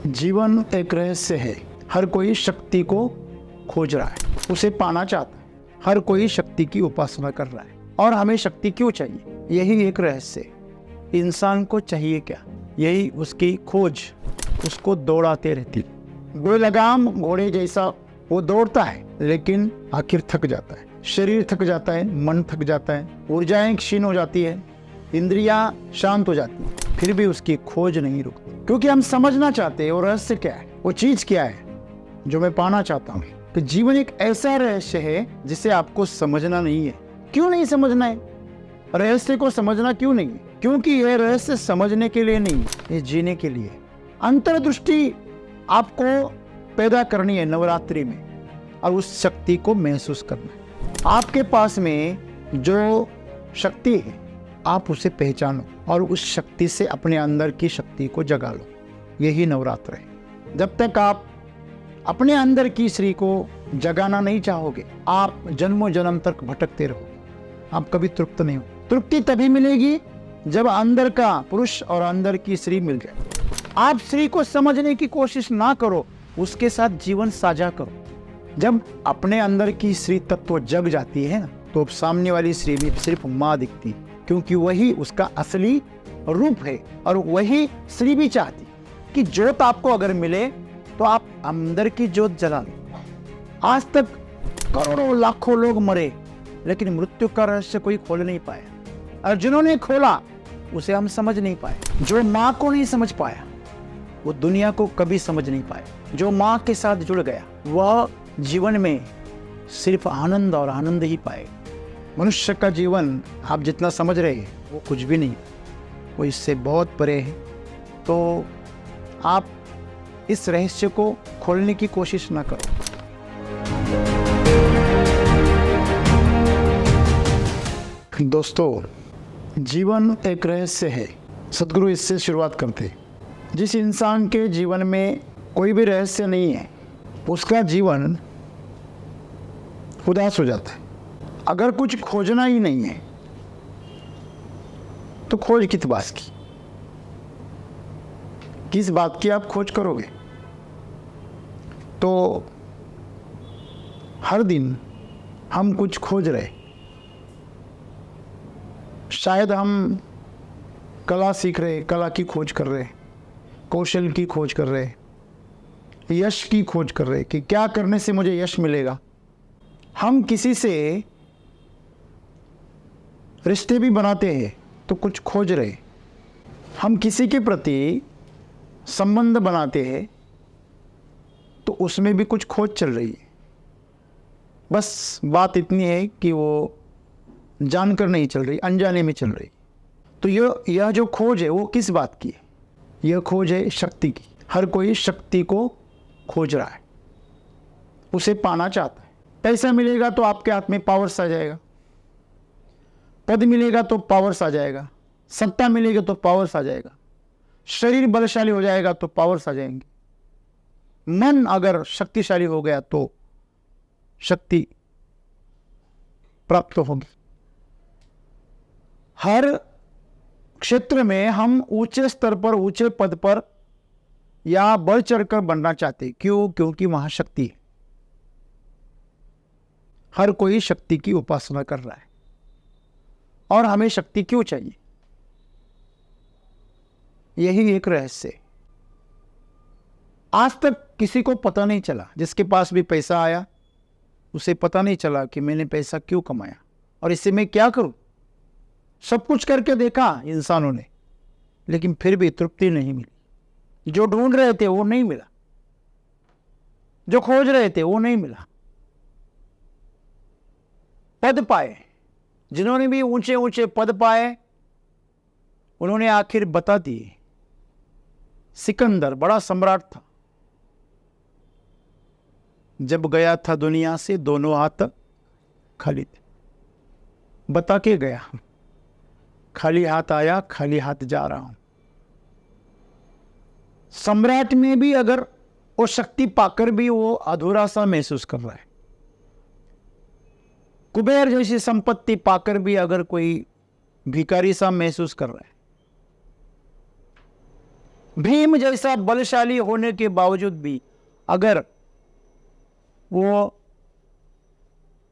जीवन एक रहस्य है। हर कोई शक्ति को खोज रहा है, उसे पाना चाहता है। हर कोई शक्ति की उपासना कर रहा है। और हमें शक्ति क्यों चाहिए, यही एक रहस्य है। इंसान को चाहिए क्या, यही उसकी खोज उसको दौड़ाते रहती है। बेलगाम घोड़े जैसा वो दौड़ता है, लेकिन आखिर थक जाता है। शरीर थक जाता है, मन थक जाता है, ऊर्जाएं क्षीण हो जाती है, इंद्रियां शांत हो जाती है, फिर भी उसकी खोज नहीं रुकती। क्योंकि हम समझना चाहते हैं वो रहस्य क्या है, वो चीज क्या है जो मैं पाना चाहता हूँ। तो जीवन एक ऐसा रहस्य है जिसे आपको समझना नहीं है। क्यों नहीं समझना है? रहस्य को समझना क्यों नहीं है? क्योंकि यह रहस्य समझने के लिए नहीं, ये जीने के लिए। अंतर्दृष्टि आपको पैदा करनी है नवरात्रि में, और उस शक्ति को महसूस करना है। आपके पास में जो शक्ति है, आप उसे पहचानो और उस शक्ति से अपने अंदर की शक्ति को जगा लो। यही नवरात्र है। जब तक आप अपने अंदर की श्री को जगाना नहीं चाहोगे, आप जन्मों जन्म तक भटकते रहोगे। आप कभी तृप्त नहीं हो। तृप्ति तभी मिलेगी जब अंदर का पुरुष और अंदर की स्त्री मिल जाए। आप स्त्री को समझने की कोशिश ना करो, उसके साथ जीवन साझा करो। जब अपने अंदर की स्त्री तत्व जग जाती है ना, तो सामने वाली स्त्री में सिर्फ माँ दिखती है, क्योंकि वही उसका असली रूप है। और वही स्त्री भी चाहती कि ज्योत आपको अगर मिले तो आप अंदर की ज्योत जला लो। आज तक करोड़ों लाखों लोग मरे, लेकिन मृत्यु का रहस्य कोई खोल नहीं पाया। और जिन्होंने खोला उसे हम समझ नहीं पाए। जो माँ को नहीं समझ पाया वो दुनिया को कभी समझ नहीं पाया। जो माँ के साथ जुड़ गया वह जीवन में सिर्फ आनंद और आनंद ही पाए। मनुष्य का जीवन आप जितना समझ रहे हैं वो कुछ भी नहीं, वो इससे बहुत परे है। तो आप इस रहस्य को खोलने की कोशिश ना करो। दोस्तों, जीवन एक रहस्य है। सद्गुरु इससे शुरुआत करते हैं। जिस इंसान के जीवन में कोई भी रहस्य नहीं है, उसका जीवन उदास हो जाता है। अगर कुछ खोजना ही नहीं है तो खोज किस बात की? किस बात की आप खोज करोगे? तो हर दिन हम कुछ खोज रहे। शायद हम कला सीख रहे, कला की खोज कर रहे, कौशल की खोज कर रहे, यश की खोज कर रहे कि क्या करने से मुझे यश मिलेगा। हम किसी से रिश्ते भी बनाते हैं तो कुछ खोज रहे। हम किसी के प्रति संबंध बनाते हैं तो उसमें भी कुछ खोज चल रही है। बस बात इतनी है कि वो जानकर नहीं चल रही, अनजाने में चल रही। तो यह जो खोज है वो किस बात की है? यह खोज है शक्ति की। हर कोई शक्ति को खोज रहा है, उसे पाना चाहता है। पैसा मिलेगा तो आपके हाथ में पावर्स आ जाएगा, पद मिलेगा तो पावर्स आ जाएगा, सत्ता मिलेगी तो पावर्स आ जाएगा, शरीर बलशाली हो जाएगा तो पावर्स आ जाएंगे, मन अगर शक्तिशाली हो गया तो शक्ति प्राप्त होगी। हर क्षेत्र में हम ऊंचे स्तर पर, ऊंचे पद पर या बढ़ चढ़कर बनना चाहते। क्यों? क्योंकि वहां शक्ति है। हर कोई शक्ति की उपासना कर रहा है। और हमें शक्ति क्यों चाहिए, यही एक रहस्य है। आज तक किसी को पता नहीं चला। जिसके पास भी पैसा आया उसे पता नहीं चला कि मैंने पैसा क्यों कमाया और इससे मैं क्या करूं। सब कुछ करके देखा इंसानों ने, लेकिन फिर भी तृप्ति नहीं मिली। जो ढूंढ रहे थे वो नहीं मिला, जो खोज रहे थे वो नहीं मिला। पद पाए, जिन्होंने भी ऊंचे ऊंचे पद पाए उन्होंने आखिर बता दिए। सिकंदर बड़ा सम्राट था, जब गया था दुनिया से दोनों हाथ खाली थे। बता के गया, खाली हाथ आया, खाली हाथ जा रहा हूं। सम्राट में भी अगर वो शक्ति पाकर भी वो अधूरा सा महसूस कर रहा है। कुबेर जैसी संपत्ति पाकर भी अगर कोई भिखारी सा महसूस कर रहा है। भीम जैसा बलशाली होने के बावजूद भी अगर वो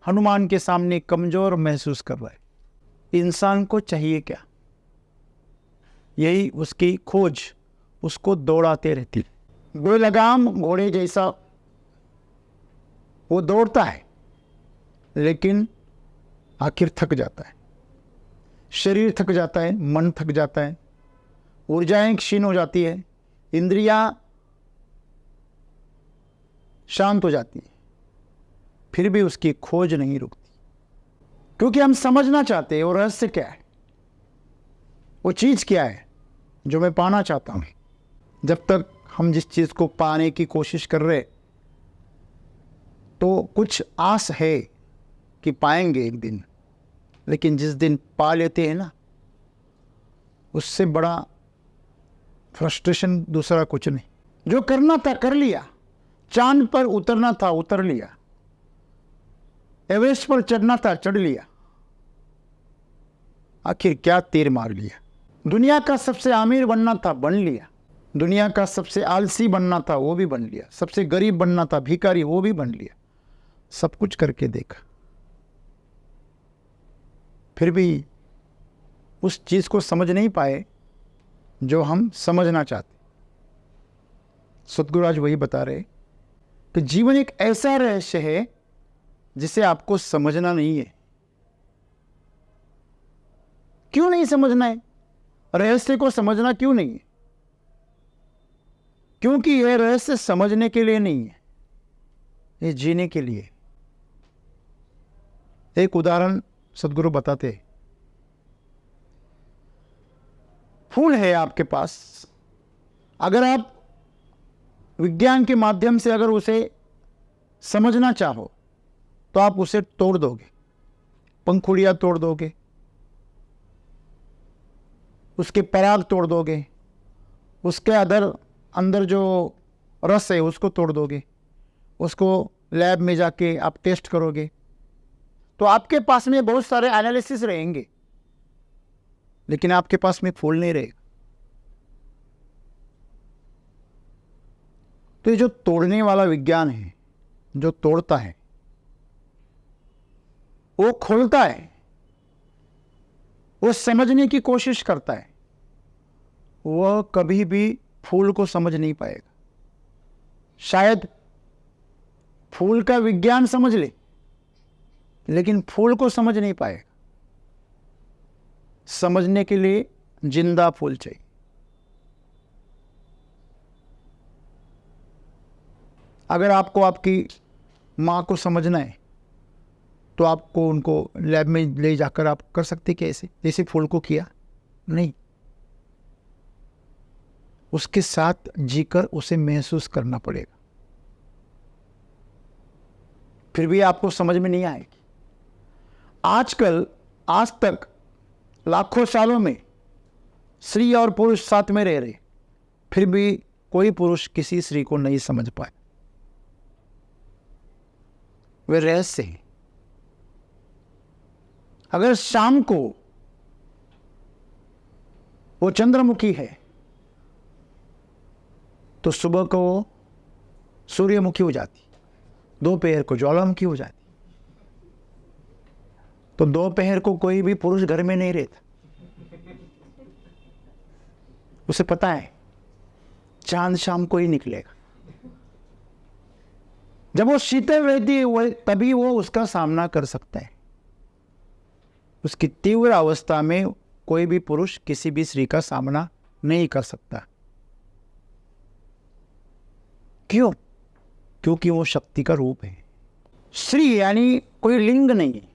हनुमान के सामने कमजोर महसूस कर रहा है, इंसान को चाहिए क्या? यही उसकी खोज उसको दौड़ाते रहती है। बेलगाम घोड़े जैसा वो दौड़ता है, लेकिन आखिर थक जाता है। शरीर थक जाता है, मन थक जाता है, ऊर्जाएं क्षीण हो जाती है, इंद्रियां शांत हो जाती है, फिर भी उसकी खोज नहीं रुकती, क्योंकि हम समझना चाहते हैं वो रहस्य क्या है, वो चीज क्या है जो मैं पाना चाहता हूं। जब तक हम जिस चीज को पाने की कोशिश कर रहे तो कुछ आस है कि पाएंगे एक दिन, लेकिन जिस दिन पा लेते हैं ना, उससे बड़ा फ्रस्ट्रेशन दूसरा कुछ नहीं। जो करना था कर लिया, चांद पर उतरना था उतर लिया, एवरेस्ट पर चढ़ना था चढ़ लिया, आखिर क्या तीर मार लिया। दुनिया का सबसे अमीर बनना था बन लिया, दुनिया का सबसे आलसी बनना था वो भी बन लिया, सबसे गरीब बनना था भिखारी वो भी बन लिया, सब कुछ करके देखा, फिर भी उस चीज को समझ नहीं पाए जो हम समझना चाहते। सद्गुरु आज वही बता रहे कि जीवन एक ऐसा रहस्य है जिसे आपको समझना नहीं है। क्यों नहीं समझना है? रहस्य को समझना क्यों नहीं है? क्योंकि यह रहस्य समझने के लिए नहीं है, ये जीने के लिए। एक उदाहरण सद्गुरु बताते हैं। फूल है आपके पास, अगर आप विज्ञान के माध्यम से अगर उसे समझना चाहो तो आप उसे तोड़ दोगे, पंखुड़ियां तोड़ दोगे, उसके पराग तोड़ दोगे, उसके अंदर जो रस है उसको तोड़ दोगे, उसको लैब में जाके आप टेस्ट करोगे तो आपके पास में बहुत सारे एनालिसिस रहेंगे, लेकिन आपके पास में फूल नहीं रहेगा। तो ये जो तोड़ने वाला विज्ञान है, जो तोड़ता है वो खोलता है, वो समझने की कोशिश करता है, वह कभी भी फूल को समझ नहीं पाएगा। शायद फूल का विज्ञान समझ ले, लेकिन फूल को समझ नहीं पाएगा। समझने के लिए जिंदा फूल चाहिए। अगर आपको आपकी माँ को समझना है तो आपको उनको लैब में ले जाकर आप कर सकते कैसे, जैसे फूल को किया? नहीं, उसके साथ जीकर उसे महसूस करना पड़ेगा, फिर भी आपको समझ में नहीं आएगी। आज तक लाखों सालों में स्त्री और पुरुष साथ में रह रहे, फिर भी कोई पुरुष किसी स्त्री को नहीं समझ पाए। वे रहस्य हैं। अगर शाम को वो चंद्रमुखी है तो सुबह को वो सूर्यमुखी हो जाती, दोपहर को ज्वालामुखी हो जाती। तो दोपहर को कोई भी पुरुष घर में नहीं रहता, उसे पता है चांद शाम को ही निकलेगा। जब वो शीतल रहती है तभी वो उसका सामना कर सकता है। उसकी तीव्र अवस्था में कोई भी पुरुष किसी भी स्त्री का सामना नहीं कर सकता। क्यों? क्योंकि वो शक्ति का रूप है। स्त्री यानी कोई लिंग नहीं है।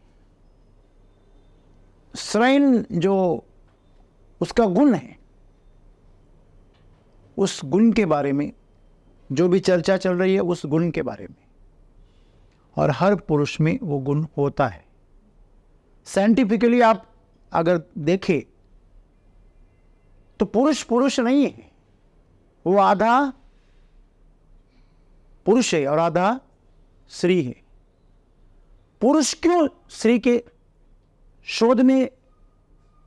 श्रयण जो उसका गुण है, उस गुण के बारे में जो भी चर्चा चल रही है, उस गुण के बारे में, और हर पुरुष में वो गुण होता है। साइंटिफिकली आप अगर देखें तो पुरुष पुरुष नहीं है, वो आधा पुरुष है और आधा स्त्री है। पुरुष क्यों स्त्री के शोध में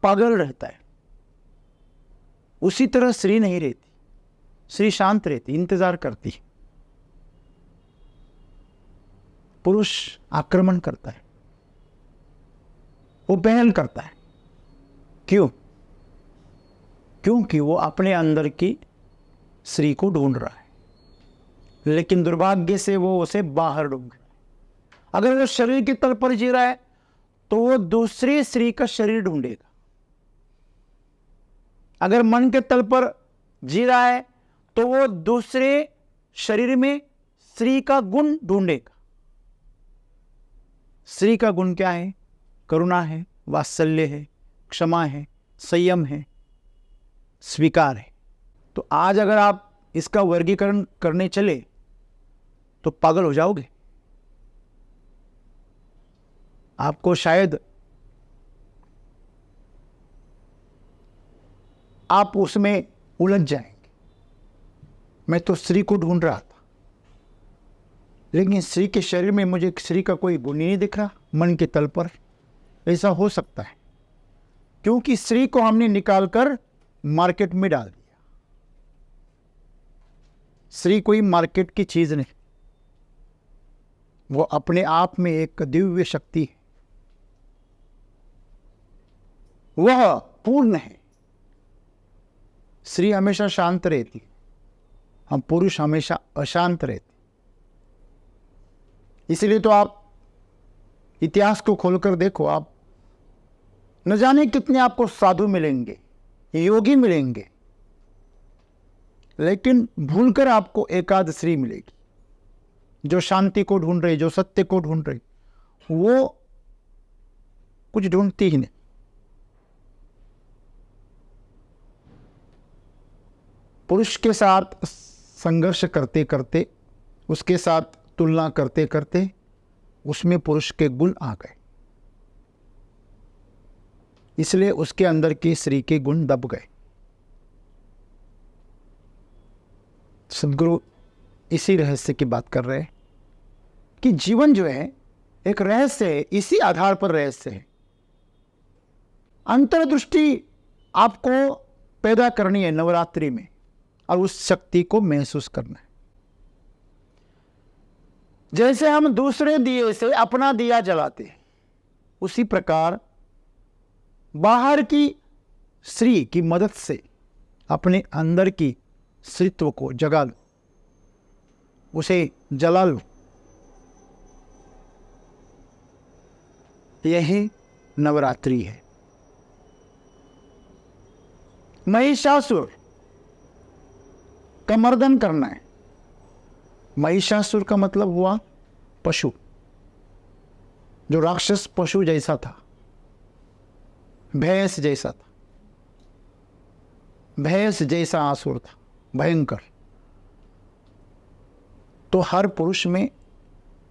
पागल रहता है, उसी तरह स्त्री नहीं रहती। स्त्री शांत रहती, इंतजार करती। पुरुष आक्रमण करता है, वो पहल करता है। क्यों? क्योंकि वो अपने अंदर की स्त्री को ढूंढ रहा है, लेकिन दुर्भाग्य से वो उसे बाहर ढूंढ रहा है। अगर वो शरीर के तल पर जी रहा है तो वो दूसरी स्त्री का शरीर ढूंढेगा। अगर मन के तल पर जी रहा है तो वो दूसरे शरीर में स्त्री का गुण ढूंढेगा। स्त्री का गुण क्या है? करुणा है, वात्सल्य है, क्षमा है, संयम है, स्वीकार है। तो आज अगर आप इसका वर्गीकरण करने चले तो पागल हो जाओगे। आपको शायद आप उसमें उलझ जाएंगे। मैं तो स्त्री को ढूंढ रहा था, लेकिन स्त्री के शरीर में मुझे स्त्री का कोई गुण नहीं दिख रहा। मन के तल पर ऐसा हो सकता है क्योंकि स्त्री को हमने निकालकर मार्केट में डाल दिया। स्त्री कोई मार्केट की चीज नहीं, वो अपने आप में एक दिव्य शक्ति है, वह पूर्ण है। स्त्री हमेशा शांत रहती, हम पुरुष हमेशा अशांत रहते। इसलिए तो आप इतिहास को खोलकर देखो, आप न जाने कितने आपको साधु मिलेंगे, योगी मिलेंगे, लेकिन भूलकर आपको एकाध स्त्री मिलेगी जो शांति को ढूंढ रही, जो सत्य को ढूंढ रही। वो कुछ ढूंढती ही नहीं। पुरुष के साथ संघर्ष करते करते, उसके साथ तुलना करते करते उसमें पुरुष के गुण आ गए, इसलिए उसके अंदर की स्त्री के गुण दब गए। सदगुरु इसी रहस्य की बात कर रहे हैं कि जीवन जो है एक रहस्य है, इसी आधार पर रहस्य है। अंतर्दृष्टि आपको पैदा करनी है नवरात्रि में और उस शक्ति को महसूस करना है। जैसे हम दूसरे दिए से अपना दिया जलाते हैं, उसी प्रकार बाहर की स्त्री की मदद से अपने अंदर की स्त्रीत्व को जगा लो, उसे जला लो। यही नवरात्रि है। महिषासुर का मर्दन करना है। महिषासुर का मतलब हुआ पशु, जो राक्षस पशु जैसा था, भैंस जैसा था, भैंस जैसा आसुर था, भयंकर। तो हर पुरुष में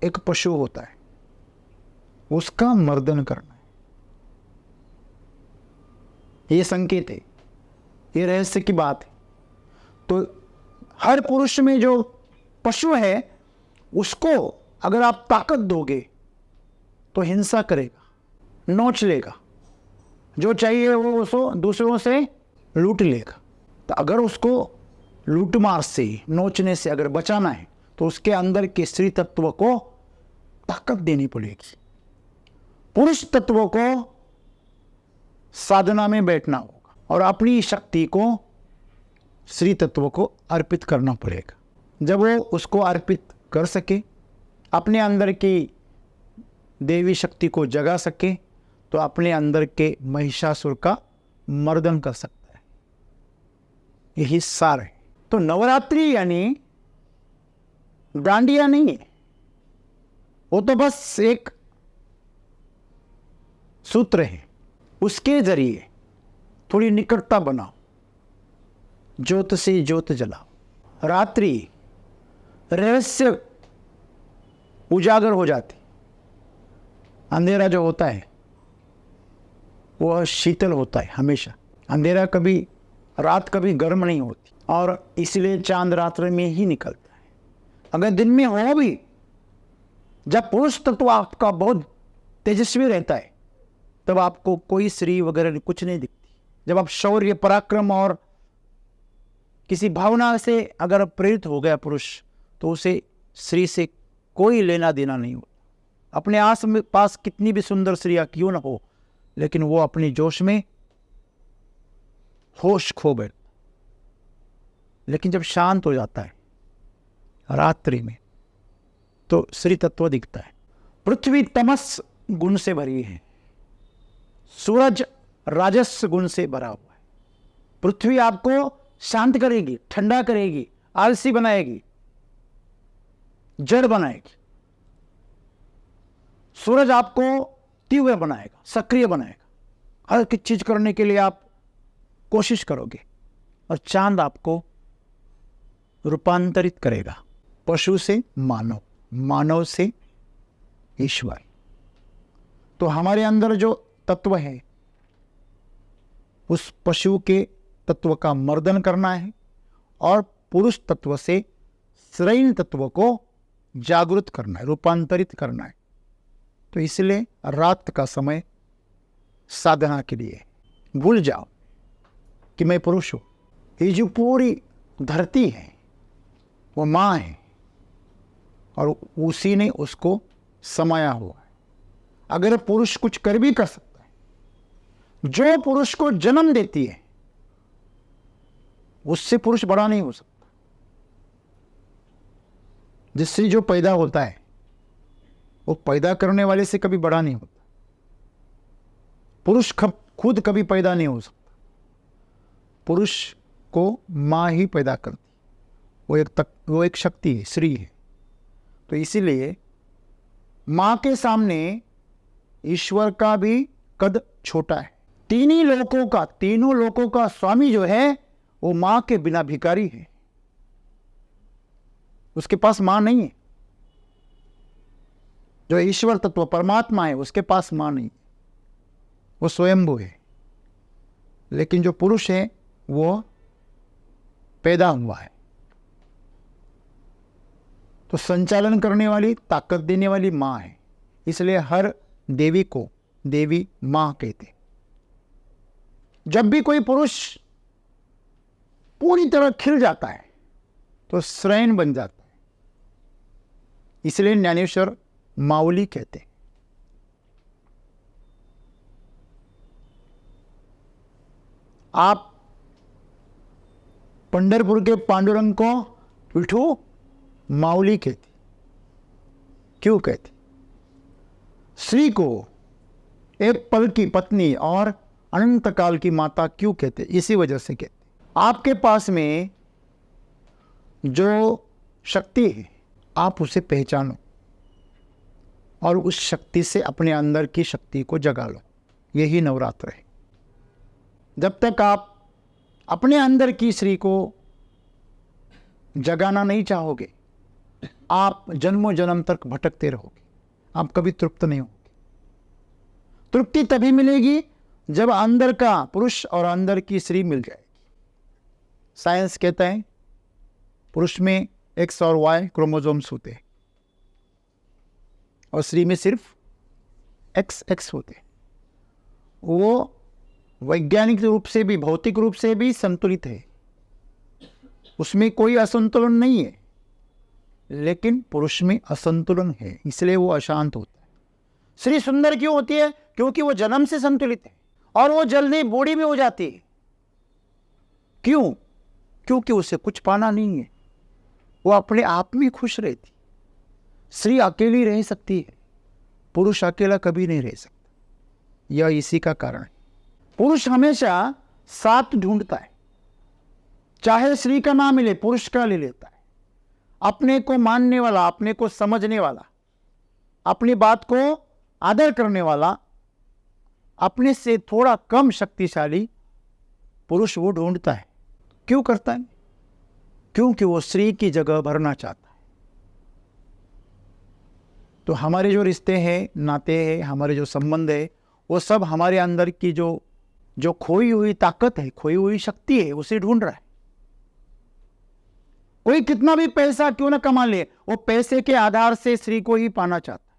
एक पशु होता है, उसका मर्दन करना है। ये संकेत है, ये रहस्य की बात है। तो हर पुरुष में जो पशु है, उसको अगर आप ताकत दोगे तो हिंसा करेगा, नोच लेगा, जो चाहिए वो उसको दूसरों से लूट लेगा। तो अगर उसको लूटमार से, नोचने से अगर बचाना है तो उसके अंदर के स्त्री तत्व को ताकत देनी पड़ेगी। पुरुष तत्व को साधना में बैठना होगा और अपनी शक्ति को स्त्री तत्व को अर्पित करना पड़ेगा। जब वो उसको अर्पित कर सके, अपने अंदर की देवी शक्ति को जगा सके, तो अपने अंदर के महिषासुर का मर्दन कर सकता है। यही सार है। तो नवरात्रि यानी डांडिया नहीं है, वो तो बस एक सूत्र है। उसके जरिए थोड़ी निकटता बनाओ, ज्योत से ज्योत जलाओ। रात्रि रहस्य उजागर हो जाती। अंधेरा जो होता है वह शीतल होता है हमेशा। अंधेरा कभी, रात कभी गर्म नहीं होती, और इसलिए चांद रात्रि में ही निकलता है। अगर दिन में हो भी, जब पुरुष तत्व आपका बहुत तेजस्वी रहता है, तब आपको कोई स्त्री वगैरह कुछ नहीं दिखती। जब आप शौर्य, पराक्रम और किसी भावना से अगर प्रेरित हो गया पुरुष, तो उसे स्त्री से कोई लेना देना नहीं हो। अपने आस में पास कितनी भी सुंदर स्त्रियां क्यों ना हो, लेकिन वो अपनी जोश में होश खो बैठ। लेकिन जब शांत हो जाता है रात्रि में, तो श्री तत्व दिखता है। पृथ्वी तमस गुण से भरी है, सूरज राजस गुण से भरा हुआ है। पृथ्वी आपको शांत करेगी, ठंडा करेगी, आलसी बनाएगी, जड़ बनाएगी। सूरज आपको तीव्र बनाएगा, सक्रिय बनाएगा। हर एक चीज करने के लिए आप कोशिश करोगे। और चांद आपको रूपांतरित करेगा, पशु से मानव, मानव से ईश्वर। तो हमारे अंदर जो तत्व है, उस पशु के तत्व का मर्दन करना है और पुरुष तत्व से श्रेष्ठ तत्व को जागृत करना है, रूपांतरित करना है। तो इसलिए रात का समय साधना के लिए भूल जाओ कि मैं पुरुष हूं। ये जो पूरी धरती है वो माँ है और उसी ने उसको समाया हुआ है। अगर पुरुष कुछ कर भी कर सकता है, जो पुरुष को जन्म देती है उससे पुरुष बड़ा नहीं हो सकता। जिससे जो पैदा होता है वो पैदा करने वाले से कभी बड़ा नहीं होता। पुरुष खुद कभी पैदा नहीं हो सकता। पुरुष को मां ही पैदा करती, वो एक शक्ति है, स्त्री है। तो इसीलिए मां के सामने ईश्वर का भी कद छोटा है। तीनों लोकों का स्वामी जो है वो मां के बिना भिखारी है। उसके पास मां नहीं है। जो ईश्वर तत्व परमात्मा है उसके पास मां नहीं, वो स्वयंभू है। लेकिन जो पुरुष है वो पैदा हुआ है। तो संचालन करने वाली, ताकत देने वाली मां है। इसलिए हर देवी को देवी मां कहते। जब भी कोई पुरुष पूरी तरह खिल जाता है तो श्रेष्ठ बन जाता है। इसलिए ज्ञानेश्वर माऊली कहते हैं। आप पंढरपुर के पांडुरंग को विठू माऊली कहती। क्यों कहती? श्री को एक पल की पत्नी और अनंत काल की माता क्यों कहते? इसी वजह से कहते। आपके पास में जो शक्ति है आप उसे पहचानो और उस शक्ति से अपने अंदर की शक्ति को जगा लो। यही नवरात्र है। जब तक आप अपने अंदर की श्री को जगाना नहीं चाहोगे, आप जन्मों जन्म तक भटकते रहोगे। आप कभी तृप्त नहीं होगे। तृप्ति तभी मिलेगी जब अंदर का पुरुष और अंदर की स्त्री मिल जाएगी। साइंस कहता है पुरुष में एक्स और वाई क्रोमोसोम्स होते हैं और स्त्री में सिर्फ एक्स होते हैं। वो वैज्ञानिक रूप से भी, भौतिक रूप से भी संतुलित है, उसमें कोई असंतुलन नहीं है। लेकिन पुरुष में असंतुलन है, इसलिए वो अशांत होता है। स्त्री सुंदर क्यों होती है? क्योंकि वो जन्म से संतुलित है और वो जल्दी बूढ़ी भी हो जाती है। क्यों? क्योंकि उसे कुछ पाना नहीं है। वो अपने आप में खुश रहती। स्त्री अकेली रह सकती है, पुरुष अकेला कभी नहीं रह सकता। यह इसी का कारण है। पुरुष हमेशा साथ ढूंढता है। चाहे स्त्री का ना मिले, पुरुष का ले लेता है। अपने को मानने वाला, अपने को समझने वाला, अपनी बात को आदर करने वाला, अपने से थोड़ा कम शक्तिशाली पुरुष वो ढूंढता है। क्यों करता है? क्योंकि वो स्त्री की जगह भरना चाहता है। तो हमारे जो रिश्ते हैं, नाते हैं, हमारे जो संबंध है, वो सब हमारे अंदर की जो खोई हुई ताकत है, खोई हुई शक्ति है, उसे ढूंढ रहा है। कोई कितना भी पैसा क्यों ना कमा ले, वो पैसे के आधार से स्त्री को ही पाना चाहता है।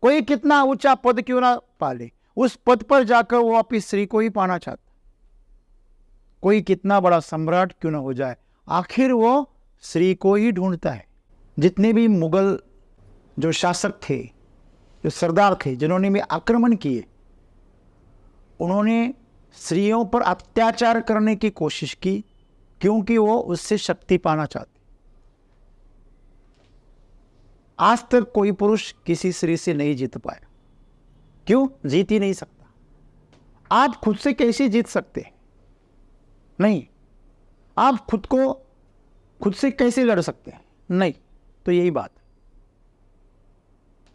कोई कितना ऊंचा पद क्यों ना पाले, उस पद पर जाकर वो वापिस स्त्री को ही पाना चाहता है। कोई कितना बड़ा सम्राट क्यों ना हो जाए, आखिर वो स्त्री को ही ढूंढता है। जितने भी मुगल जो शासक थे, जो सरदार थे, जिन्होंने भी आक्रमण किए, उन्होंने स्त्रियों पर अत्याचार करने की कोशिश की, क्योंकि वो उससे शक्ति पाना चाहते। आज तक कोई पुरुष किसी स्त्री से नहीं जीत पाया। क्यों? जीत ही नहीं सकता। आप खुद से कैसे जीत सकते हैं? नहीं। आप खुद से कैसे लड़ सकते हैं? नहीं। तो यही बात है।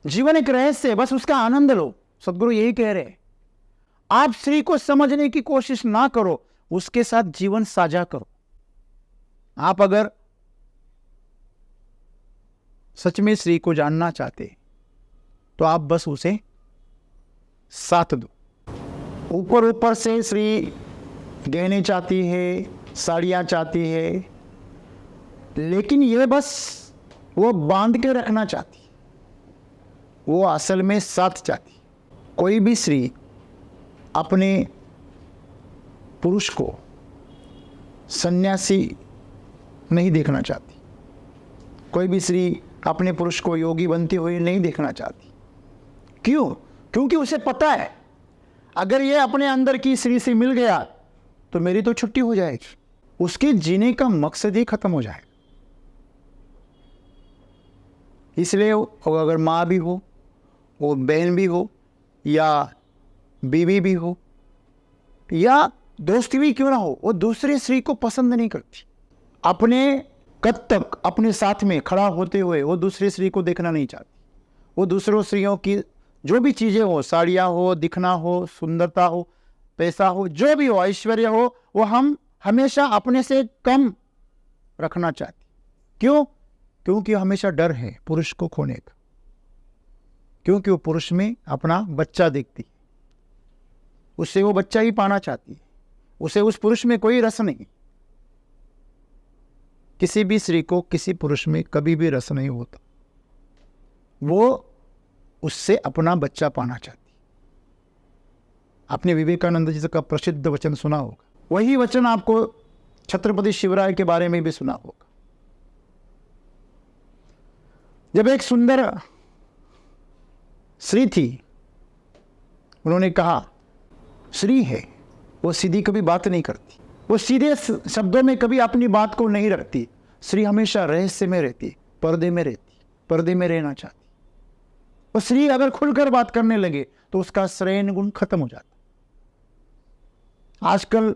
जीवन एक रहस्य है, बस उसका आनंद लो। सदगुरु यही कह रहे हैं। आप स्त्री को समझने की कोशिश ना करो, उसके साथ जीवन साझा करो। आप अगर सच में स्त्री को जानना चाहते तो आप बस उसे साथ दो। ऊपर ऊपर से स्त्री गहने चाहती है, साड़ियां चाहती है, लेकिन ये बस वो बांध के रखना चाहती, वो असल में साथ चाहती। कोई भी स्त्री अपने पुरुष को सन्यासी नहीं देखना चाहती। कोई भी स्त्री अपने पुरुष को योगी बनते हुए नहीं देखना चाहती। क्यों? क्योंकि उसे पता है, अगर ये अपने अंदर की स्त्री से मिल गया तो मेरी तो छुट्टी हो जाएगी, उसके जीने का मकसद ही खत्म हो जाएगा। इसलिए वो अगर माँ भी हो, वो बहन भी हो, या बीवी भी हो, या दोस्त भी क्यों ना हो, वो दूसरी स्त्री को पसंद नहीं करती। अपने कद तक अपने साथ में खड़ा होते हुए वो दूसरी स्त्री को देखना नहीं चाहती। वो दूसरों स्त्रियों की जो भी चीज़ें हो, साड़ियाँ हो, दिखना हो, सुंदरता हो, पैसा हो, जो भी हो, ऐश्वर्य हो, वो हम हमेशा अपने से कम रखना चाहती। क्यों? क्योंकि हमेशा डर है पुरुष को खोने का। क्योंकि वो पुरुष में अपना बच्चा देखती है, उससे वो बच्चा ही पाना चाहती है, उसे उस पुरुष में कोई रस नहीं। किसी भी स्त्री को किसी पुरुष में कभी भी रस नहीं होता, वो उससे अपना बच्चा पाना चाहती। आपने विवेकानंद जी का प्रसिद्ध वचन सुना होगा, वही वचन आपको छत्रपति शिवराय के बारे में भी सुना होगा। जब एक सुंदर स्त्री थी, उन्होंने कहा, स्त्री है वो सीधी कभी बात नहीं करती, वो सीधे शब्दों में कभी अपनी बात को नहीं रखती। स्त्री हमेशा रहस्य में रहती, पर्दे में रहती, पर्दे में रहना चाहती। वो स्त्री अगर खुलकर बात करने लगे तो उसका श्रेय गुण खत्म हो जाता। आजकल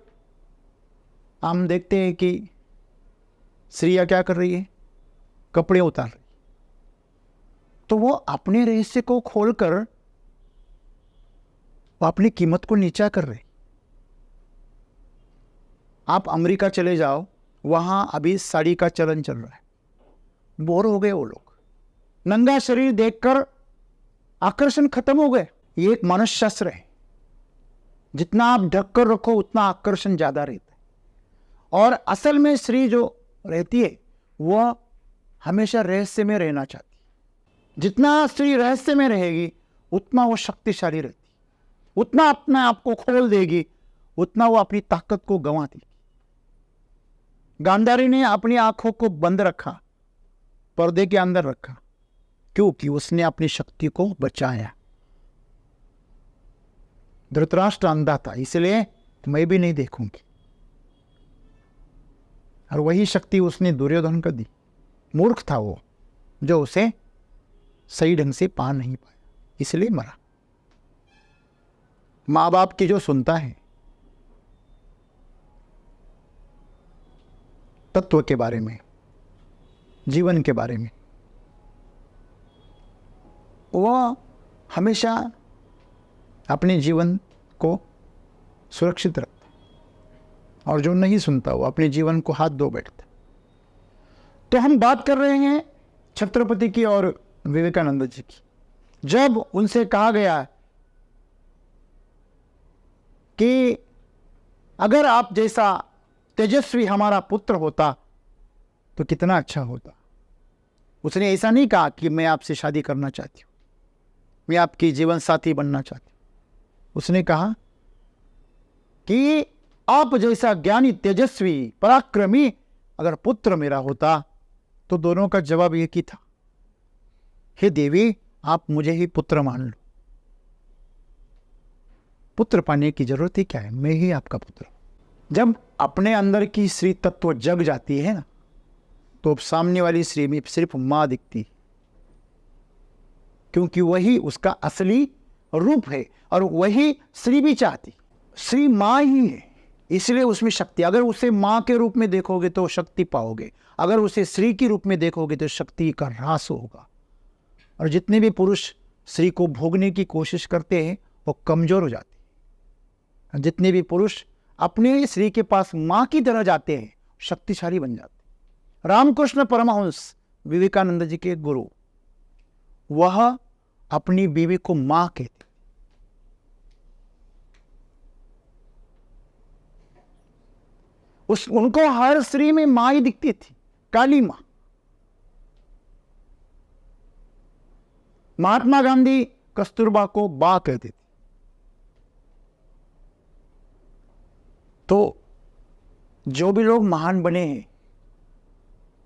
हम देखते हैं कि स्त्रियां क्या कर रही है, कपड़े उतार रही, तो वो अपने रहस्य को खोलकर वो अपनी कीमत को नीचा कर रही। आप अमेरिका चले जाओ, वहां अभी साड़ी का चलन चल रहा है। बोर हो गए वो लोग, नंगा शरीर देखकर आकर्षण खत्म हो गए। ये एक मानसशास्त्र है, जितना आप ढक कर रखो उतना आकर्षण ज्यादा रहता है। और असल में स्त्री जो रहती है वह हमेशा रहस्य में रहना चाहती है। जितना स्त्री रहस्य में रहेगी उतना वो शक्तिशाली रहती, उतना अपने आप को खोल देगी, उतना वो अपनी ताकत को गंवाती। गांधारी ने अपनी आंखों को बंद रखा, पर्दे के अंदर रखा, क्योंकि उसने अपनी शक्ति को बचाया। धृतराष्ट्र अंधा था, इसलिए मैं भी नहीं देखूंगी, और वही शक्ति उसने दुर्योधन को दी। मूर्ख था वो, जो उसे सही ढंग से पा नहीं पाया, इसलिए मरा। माँ बाप की जो सुनता है तत्व के बारे में, जीवन के बारे में, वह हमेशा अपने जीवन को सुरक्षित रखता है, और जो नहीं सुनता वो अपने जीवन को हाथ धो बैठता। तो हम बात कर रहे हैं छत्रपति की और विवेकानंद जी की। जब उनसे कहा गया कि अगर आप जैसा तेजस्वी हमारा पुत्र होता तो कितना अच्छा होता, उसने ऐसा नहीं कहा कि मैं आपसे शादी करना चाहती हूँ, मैं आपकी जीवन साथी बनना चाहती हूँ। उसने कहा कि आप जैसा ज्ञानी, तेजस्वी, पराक्रमी अगर पुत्र मेरा होता तो दोनों का जवाब एक ही था, हे देवी आप मुझे ही पुत्र मान लो। पुत्र पाने की जरूरत ही क्या है, मैं ही आपका पुत्र। जब अपने अंदर की श्री तत्व जग जाती है ना, तो अब सामने वाली श्री में सिर्फ मां दिखती, क्योंकि वही उसका असली रूप है और वही श्री भी चाहती। श्री मां ही है, इसलिए उसमें शक्ति। अगर उसे मां के रूप में देखोगे तो शक्ति पाओगे, अगर उसे श्री के रूप में देखोगे तो शक्ति का ह्रास होगा। और जितने भी पुरुष श्री को भोगने की कोशिश करते हैं वो कमजोर हो जाते हैं। जितने भी पुरुष अपने श्री के पास मां की तरह जाते हैं शक्तिशाली बन जाते हैं। रामकृष्ण परमहंस विवेकानंद जी के गुरु, वह अपनी बीवी को मां कहते, उनको हर स्त्री में मां ही दिखती थी, काली मां। महात्मा गांधी कस्तूरबा को बा कहते थे। तो जो भी लोग महान बने हैं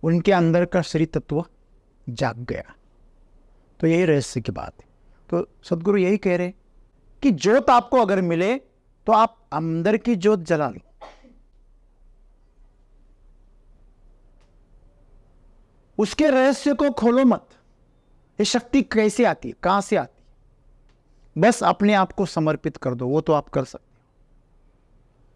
उनके अंदर का श्री तत्व जाग गया। तो यही रहस्य की बात है। तो सदगुरु यही कह रहे कि ज्योत आपको अगर मिले तो आप अंदर की ज्योत जला लो। उसके रहस्य को खोलो मत, ये शक्ति कैसे आती है, कहां से आती है, बस अपने आप को समर्पित कर दो, वो तो आप कर सकते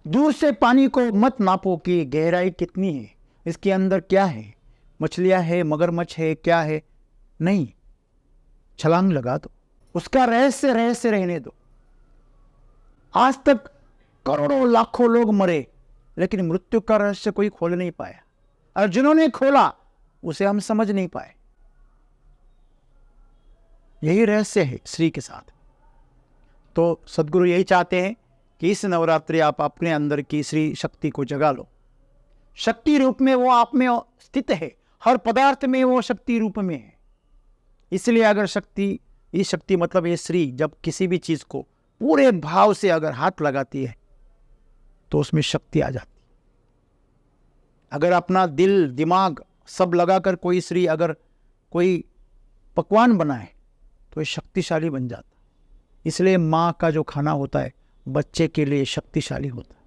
हो। दूर से पानी को मत नापो कि गहराई कितनी है, इसके अंदर क्या है, मछलियां है, मगरमच्छ है, क्या है, नहीं, छलांग लगा दो, उसका रहस्य रहस्य रहने दो। आज तक करोड़ों लाखों लोग मरे लेकिन मृत्यु का रहस्य कोई खोल नहीं पाया, और जिन्होंने खोला उसे हम समझ नहीं पाए। यही रहस्य है श्री के साथ। तो सदगुरु यही चाहते हैं कि इस नवरात्रि आप अपने अंदर की श्री शक्ति को जगा लो। शक्ति रूप में वो आप में स्थित है, हर पदार्थ में वो शक्ति रूप में है। इसलिए अगर शक्ति, ये शक्ति मतलब ये श्री जब किसी भी चीज को पूरे भाव से अगर हाथ लगाती है तो उसमें शक्ति आ जाती। अगर अपना दिल दिमाग सब लगाकर कोई श्री अगर कोई पकवान बनाए तो ये शक्तिशाली बन जाता। इसलिए माँ का जो खाना होता है बच्चे के लिए शक्तिशाली होता है,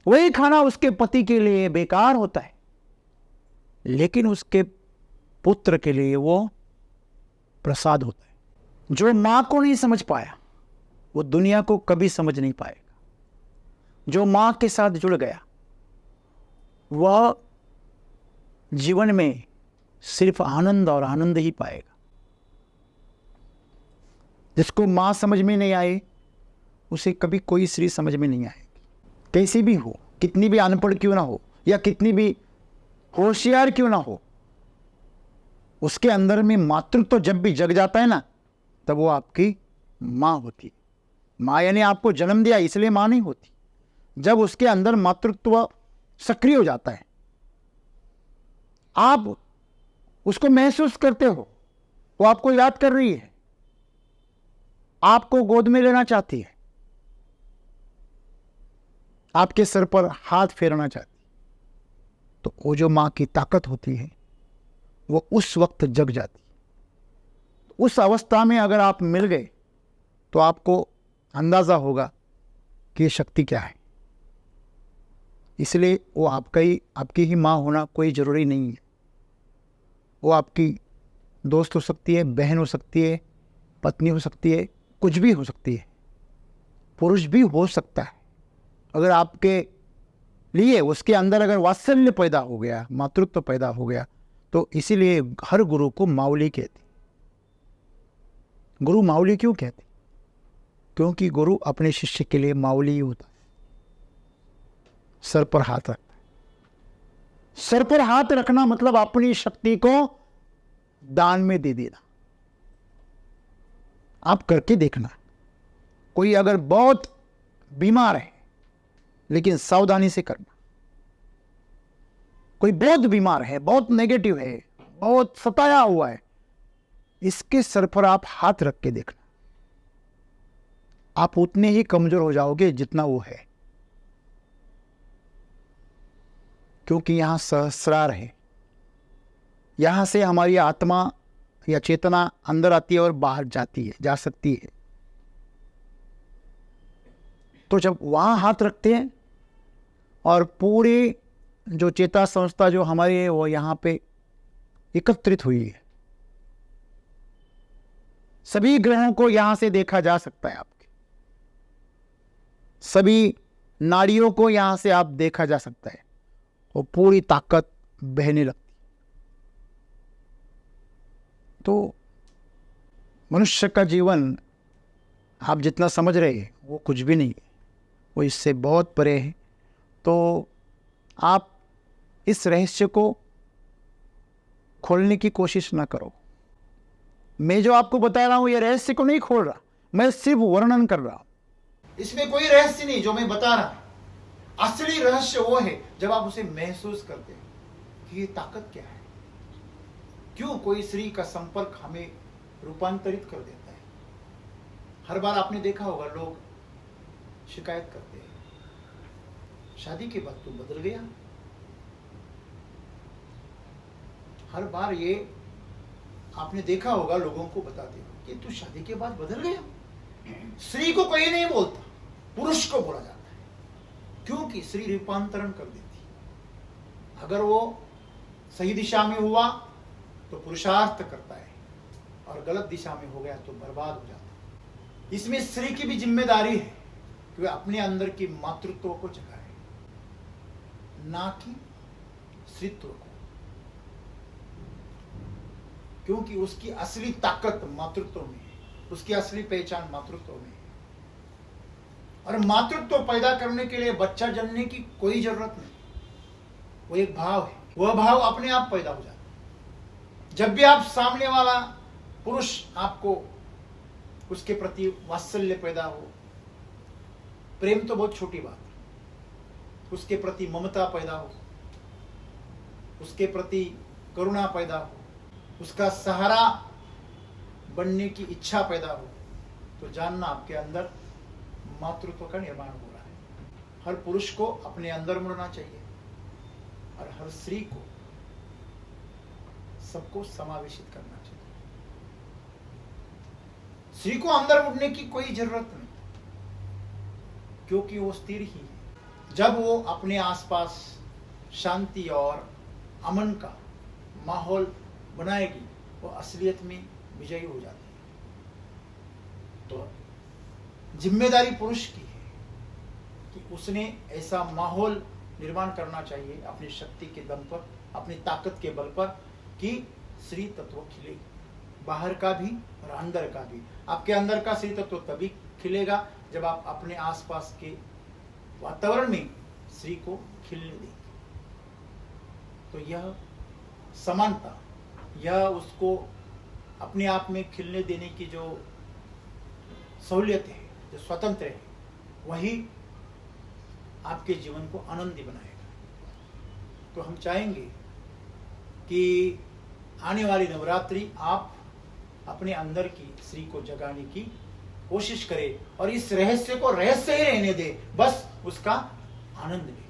वही खाना उसके पति के लिए बेकार होता है, लेकिन उसके पुत्र के लिए वो प्रसाद होता है। जो मां को नहीं समझ पाया वो दुनिया को कभी समझ नहीं पाएगा। जो मां के साथ जुड़ गया वह जीवन में सिर्फ आनंद और आनंद ही पाएगा। जिसको मां समझ में नहीं आए उसे कभी कोई श्री समझ में नहीं आएगी। कैसी भी हो, कितनी भी अनपढ़ क्यों ना हो या कितनी भी होशियार क्यों ना हो, उसके अंदर में मातृत्व तो जब भी जग जाता है ना, तब वो आपकी मां होती। मां यानी आपको जन्म दिया इसलिए मां नहीं होती। जब उसके अंदर मातृत्व सक्रिय हो जाता है, आप उसको महसूस करते हो, वो आपको याद कर रही है, आपको गोद में लेना चाहती है, आपके सर पर हाथ फेरना चाहती है, तो वो जो मां की ताकत होती है वो उस वक्त जग जाती। उस अवस्था में अगर आप मिल गए तो आपको अंदाजा होगा कि ये शक्ति क्या है। इसलिए वो आपकी ही मां होना कोई ज़रूरी नहीं है। वो आपकी दोस्त हो सकती है, बहन हो सकती है, पत्नी हो सकती है, कुछ भी हो सकती है, पुरुष भी हो सकता है। अगर आपके लिए उसके अंदर अगर वात्सल्य पैदा हो गया, मातृत्व पैदा हो गया, तो इसीलिए हर गुरु को माउली कहते। गुरु माउली क्यों कहते? क्योंकि गुरु अपने शिष्य के लिए माउली ही होता है। सर पर हाथ रखता है। सर पर हाथ रखना मतलब अपनी शक्ति को दान में दे देना। आप करके देखना। कोई अगर बहुत बीमार है, लेकिन सावधानी से करना। कोई बहुत बीमार है, बहुत नेगेटिव है, बहुत सताया हुआ है, इसके सर पर आप हाथ रख के देखना। आप उतने ही कमजोर हो जाओगे जितना वो है। क्योंकि यहाँ सहस्रार है। यहाँ से हमारी आत्मा या चेतना अंदर आती है और बाहर जाती है, जा सकती है। तो जब वहाँ हाथ रखते हैं और पूरी जो चेता संस्था जो हमारी है वो यहाँ पे एकत्रित हुई है। सभी ग्रहों को यहाँ से देखा जा सकता है। आपके सभी नाड़ियों को यहाँ से आप देखा जा सकता है। वो पूरी ताकत बहने लगती। तो मनुष्य का जीवन आप जितना समझ रहे हैं वो कुछ भी नहीं है, वो इससे बहुत परे है। तो आप इस रहस्य को खोलने की कोशिश ना करो। मैं जो आपको बता रहा हूं ये रहस्य को नहीं खोल रहा, मैं सिर्फ वर्णन कर रहा हूं। इसमें कोई रहस्य नहीं जो मैं बता रहा हूं। असली रहस्य वो है जब आप उसे महसूस करते हैं कि ये ताकत क्या है। क्यों कोई स्त्री का संपर्क हमें रूपांतरित कर देता है। हर बार आपने देखा होगा लोग शिकायत करते हैं, शादी के बाद तू बदल गया। हर बार ये आपने देखा होगा लोगों को बताते हो कि तू शादी के बाद बदल गया। स्त्री को कोई नहीं बोलता, पुरुष को बोला जाता है, क्योंकि स्त्री रूपांतरण कर देती है। अगर वो सही दिशा में हुआ तो पुरुषार्थ करता है और गलत दिशा में हो गया तो बर्बाद हो जाता है। इसमें स्त्री की भी जिम्मेदारी है कि वह अपने अंदर की मातृत्व को जगाए, ना कि स्त्रीत्व को, क्योंकि उसकी असली ताकत मातृत्व में है, उसकी असली पहचान मातृत्व में है। और मातृत्व पैदा करने के लिए बच्चा जन्मने की कोई जरूरत नहीं, वो एक भाव है। वह भाव अपने आप पैदा हो जाता है। जब भी आप सामने वाला पुरुष आपको उसके प्रति वात्सल्य पैदा हो, प्रेम तो बहुत छोटी बात है, उसके प्रति ममता पैदा हो, उसके प्रति करुणा पैदा हो, उसका सहारा बनने की इच्छा पैदा हो, तो जानना आपके अंदर मातृत्व का निर्माण हो रहा है। हर पुरुष को अपने अंदर मुड़ना चाहिए और हर स्त्री को सबको समावेशित करना चाहिए। स्त्री को अंदर मुड़ने की कोई जरूरत नहीं, क्योंकि वो स्थिर ही है। जब वो अपने आसपास शांति और अमन का माहौल बनाएगी वो असलियत में विजयी हो जाती है। तो जिम्मेदारी पुरुष की है कि उसने ऐसा माहौल निर्माण करना चाहिए अपनी शक्ति के दम पर, अपनी ताकत के बल पर, कि स्त्री तत्व खिले, बाहर का भी और अंदर का भी। आपके अंदर का स्त्री तत्व तभी खिलेगा जब आप अपने आसपास के वातावरण में स्त्री को खिलने देंगे। तो यह समानता, यह उसको अपने आप में खिलने देने की जो सहूलियत है, जो स्वतंत्र है, वही आपके जीवन को आनंदी बनाएगा। तो हम चाहेंगे कि आने वाली नवरात्रि आप अपने अंदर की स्त्री को जगाने की कोशिश करें और इस रहस्य को रहस्य ही रहने दें, बस उसका आनंद लें।